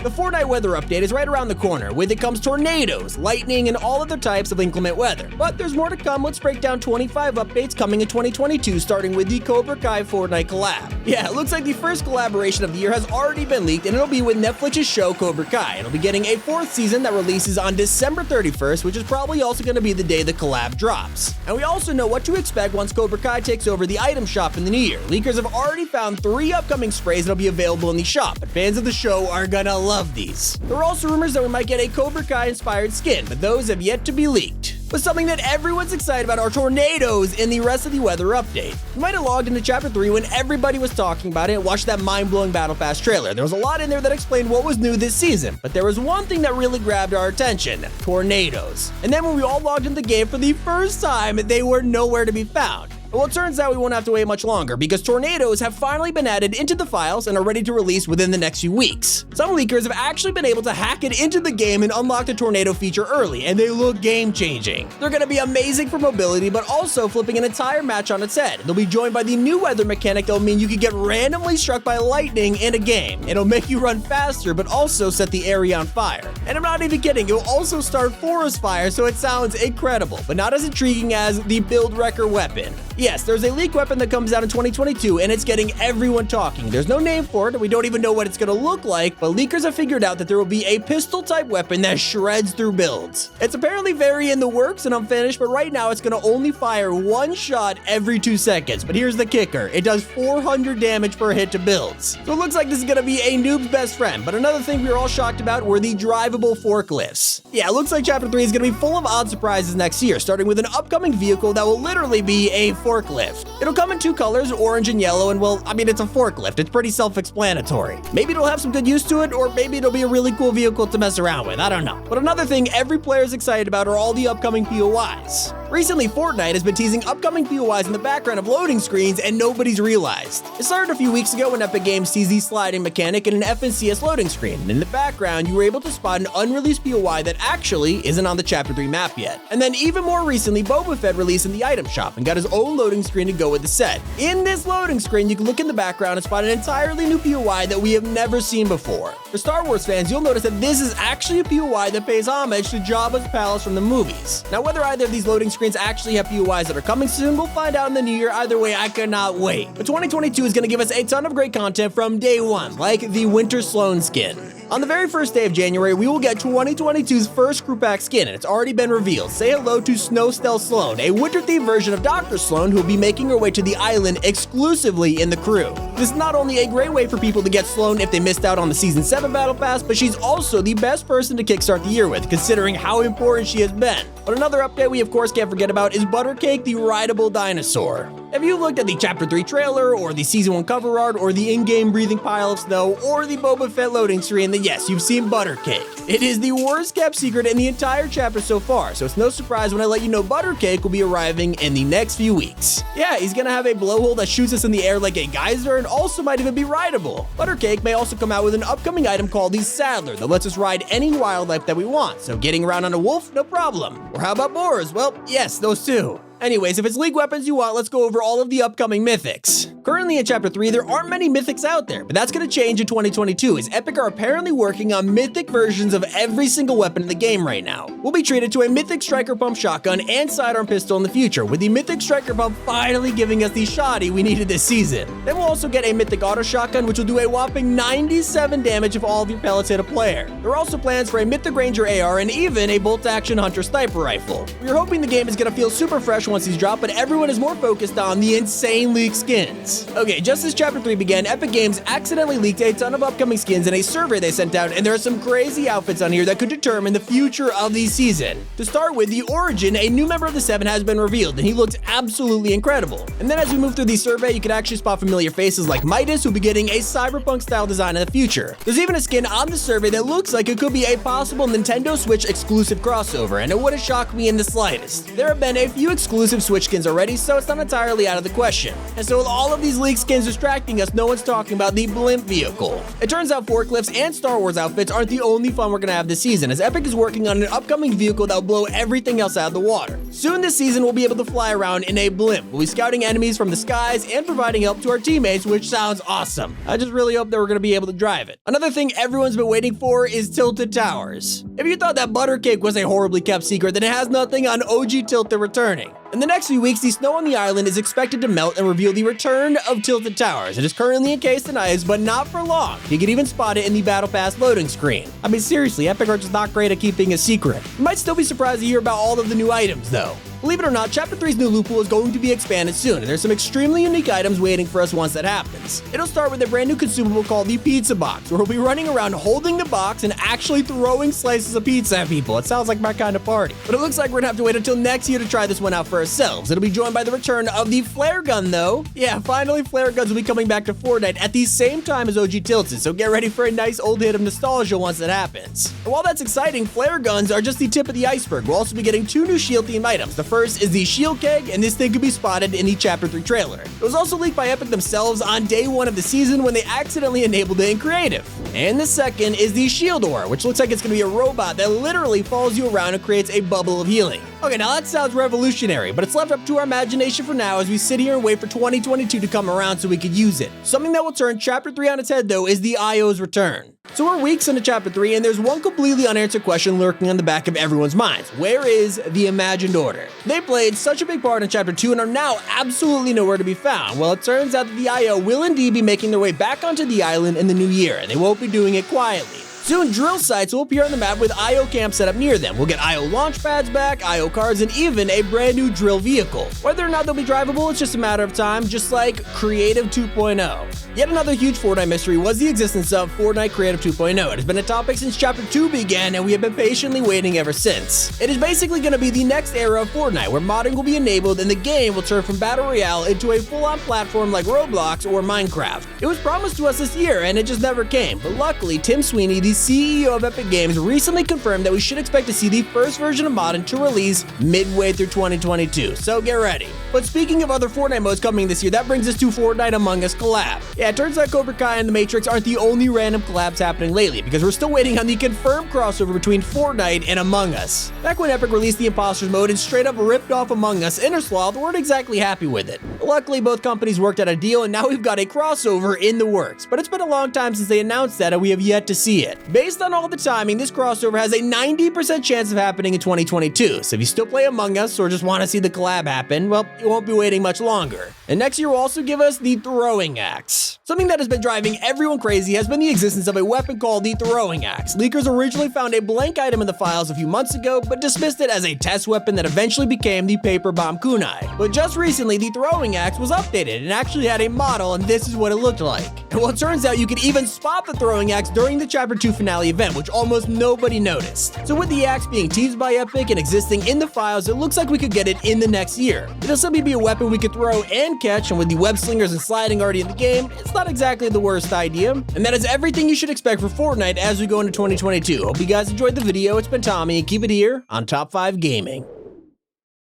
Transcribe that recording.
The Fortnite weather update is right around the corner. With it comes tornadoes, lightning, and all other types of inclement weather. But there's more to come. Let's break down 25 updates coming in 2022, starting with the COBRA Fortnite collab. Yeah, it looks like the first collaboration of the year has already been leaked, and it'll be with Netflix's show Cobra Kai. It'll be getting a 4th season that releases on December 31st, which is probably also going to be the day the collab drops. And we also know what to expect once Cobra Kai takes over the item shop in the new year. Leakers have already found 3 upcoming sprays that'll be available in the shop, and fans of the show are gonna love these. There are also rumors that we might get a Cobra Kai inspired skin, but those have yet to be leaked. But something that everyone's excited about are tornadoes in the rest of the weather update. You might have logged into Chapter 3 when everybody was talking about it and watched that mind-blowing Battle Pass trailer. There was a lot in there that explained what was new this season, but there was one thing that really grabbed our attention: tornadoes. And then when we all logged into the game for the first time, they were nowhere to be found. Well, it turns out we won't have to wait much longer because tornadoes have finally been added into the files and are ready to release within the next few weeks. Some leakers have actually been able to hack it into the game and unlock the tornado feature early, and they look game-changing. They're going to be amazing for mobility, but also flipping an entire match on its head. They'll be joined by the new weather mechanic that'll mean you can get randomly struck by lightning in a game. It'll make you run faster, but also set the area on fire. And I'm not even kidding, it'll also start forest fire, so it sounds incredible, but not as intriguing as the BUILDWRECKER weapon. Yes, there's a leak weapon that comes out in 2022, and it's getting everyone talking. There's no name for it, and we don't even know what it's gonna look like, but leakers have figured out that there will be a pistol-type weapon that shreds through builds. It's apparently very in the works and unfinished, but right now it's gonna only fire 1 shot every 2 seconds. But here's the kicker: it does 400 damage per hit to builds. So it looks like this is gonna be a noob's best friend. But another thing we were all shocked about were the drivable forklifts. Yeah, it looks like Chapter 3 is gonna be full of odd surprises next year, starting with an upcoming vehicle that will literally be a forklift. It'll come in 2 colors, orange and yellow, and well, I mean, it's a forklift. It's pretty self-explanatory. Maybe it'll have some good use to it, or maybe it'll be a really cool vehicle to mess around with. I don't know. But another thing every player is excited about are all the upcoming POIs. Recently, Fortnite has been teasing upcoming POIs in the background of loading screens, and nobody's realized. It started a few weeks ago when Epic Games teased the sliding mechanic in an FNCS loading screen, and in the background, you were able to spot an unreleased POI that actually isn't on the Chapter 3 map yet. And then even more recently, Boba Fett released in the item shop and got his own loading screen to go with the set. In this loading screen, you can look in the background and spot an entirely new POI that we have never seen before. For Star Wars fans, you'll notice that this is actually a POI that pays homage to Jabba's palace from the movies. Now, whether either of these loading screens actually have POIs that are coming soon, we'll find out in the new year. Either way, I cannot wait. But 2022 is going to give us a ton of great content from day one, like the Winter SLONE skin. On the very first day of January, we will get 2022's first crew pack skin, and it's already been revealed. Say hello to Snow Stealth Slone, a winter-themed version of Dr. Slone who will be making her way to the island exclusively in the crew. This is not only a great way for people to get Slone if they missed out on the Season 7 Battle Pass, but she's also the best person to kickstart the year with, considering how important she has been. But another update we of course can't forget about is Buttercake, the rideable dinosaur. If you looked at the Chapter 3 trailer, or the Season 1 cover art, or the in-game breathing pile of snow, or the Boba Fett loading screen, then yes, you've seen Buttercake. It is the worst kept secret in the entire chapter so far, so it's no surprise when I let you know Buttercake will be arriving in the next few weeks. Yeah, he's gonna have a blowhole that shoots us in the air like a geyser and also might even be rideable. Buttercake may also come out with an upcoming item called the Saddler that lets us ride any wildlife that we want, so getting around on a wolf, no problem. Or how about boars? Well, yes, those too. Anyways, if it's league weapons you want, let's go over all of the upcoming mythics. Currently in Chapter 3, there aren't many mythics out there, but that's going to change in 2022, as Epic are apparently working on mythic versions of every single weapon in the game right now. We'll be treated to a mythic striker pump shotgun and sidearm pistol in the future, with the mythic striker pump finally giving us the shoddy we needed this season. Then we'll also get a mythic auto shotgun, which will do a whopping 97 damage if all of your pellets hit a player. There are also plans for a mythic ranger AR and even a bolt-action hunter sniper rifle. We're hoping the game is going to feel super fresh once these drop, but everyone is more focused on the insane leaked skins. Okay, just as Chapter 3 began, Epic Games accidentally leaked a ton of upcoming skins in a survey they sent out, and there are some crazy outfits on here that could determine the future of the season. To start with, the Origin, a new member of the Seven, has been revealed, and he looks absolutely incredible. And then as we move through the survey, you can actually spot familiar faces like Midas, who'll be getting a cyberpunk-style design in the future. There's even a skin on the survey that looks like it could be a possible Nintendo Switch exclusive crossover, and it wouldn't shock me in the slightest. There have been a few exclusive exclusive Switch skins already, so it's not entirely out of the question. And so with all of these leaked skins distracting us, no one's talking about the BLIMP vehicle. It turns out forklifts and Star Wars outfits aren't the only fun we're gonna have this season, as Epic is working on an upcoming vehicle that will blow everything else out of the water. Soon this season, we'll be able to fly around in a BLIMP. We'll be scouting enemies from the skies and providing help to our teammates, which sounds awesome. I just really hope that we're gonna be able to drive it. Another thing everyone's been waiting for is tilted towers. If you thought that Buttercake was a horribly kept secret, then it has nothing on OG Tilted returning. In the next few weeks, the snow on the island is expected to melt and reveal the return of Tilted Towers. It is currently encased in ice, but not for long. You can even spot it in the Battle Pass loading screen. I mean, seriously, Epic are just not great at keeping a secret. You might still be surprised to hear about all of the new items, though. Believe it or not, Chapter 3's new loot pool is going to be expanded soon, and there's some extremely unique items waiting for us once that happens. It'll start with a brand new consumable called the Pizza Box, where we'll be running around holding the box and actually throwing slices of pizza at people. It sounds like my kind of party. But it looks like we're gonna have to wait until next year to try this one out for ourselves. It'll be joined by the return of the flare gun, though. Yeah, finally flare guns will be coming back to Fortnite at the same time as OG Tilted, so get ready for a nice old hit of nostalgia once that happens. And while that's exciting, flare guns are just the tip of the iceberg. We'll also be getting 2 new shield-themed items. The first is the shield keg, and this thing could be spotted in the Chapter 3 trailer. It was also leaked by Epic themselves on day 1 of the season when they accidentally enabled it in creative. And the second is the shield ore, which looks like it's gonna be a robot that literally follows you around and creates a bubble of healing. Okay, now that sounds revolutionary, but it's left up to our imagination for now as we sit here and wait for 2022 to come around so we could use it. Something that will turn Chapter 3 on its head, though, is the IO's return. So we're weeks into Chapter 3, and there's one completely unanswered question lurking on the back of everyone's minds. Where is the Imagined Order? They played such a big part in Chapter 2 and are now absolutely nowhere to be found. Well, it turns out that the IO will indeed be making their way back onto the island in the new year, and they won't be doing it quietly. Soon, drill sites will appear on the map with IO camps set up near them. We'll get IO launch pads back, IO cars, and even a brand new drill vehicle. Whether or not they'll be drivable, it's just a matter of time, just like Creative 2.0. Yet another huge Fortnite mystery was the existence of Fortnite Creative 2.0. It has been a topic since Chapter 2 began, and we have been patiently waiting ever since. It is basically going to be the next era of Fortnite, where modding will be enabled and the game will turn from Battle Royale into a full-on platform like Roblox or Minecraft. It was promised to us this year, and it just never came. But luckily, Tim Sweeney, the CEO of Epic Games, recently confirmed that we should expect to see the first version of modding to release midway through 2022, so get ready. But speaking of other Fortnite modes coming this year, that brings us to Fortnite Among Us collab. Yeah, it turns out Cobra Kai and The Matrix aren't the only random collabs happening lately, because we're still waiting on the confirmed crossover between Fortnite and Among Us. Back when Epic released the Imposters mode and straight up ripped off Among Us, Innersloth weren't exactly happy with it. Luckily, both companies worked out a deal, and now we've got a crossover in the works. But it's been a long time since they announced that, and we have yet to see it. Based on all the timing, this crossover has a 90% chance of happening in 2022. So if you still play Among Us or just want to see the collab happen, well, you won't be waiting much longer. And next year will also give us the throwing axe. Something that has been driving everyone crazy has been the existence of a weapon called the throwing axe. Leakers originally found a blank item in the files a few months ago, but dismissed it as a test weapon that eventually became the paper bomb kunai. But just recently, the throwing axe was updated and actually had a model, and this is what it looked like. And well, it turns out you could even spot the throwing axe during the Chapter 2 finale event, which almost nobody noticed. So with the axe being teased by Epic and existing in the files, it looks like we could get it in the next year. It'll simply be a weapon we could throw and catch, and with the web slingers and sliding already in the game, it's not exactly the worst idea. And that is everything you should expect for Fortnite as we go into 2022. Hope you guys enjoyed the video. It's been Tommy, and keep it here on Top 5 Gaming.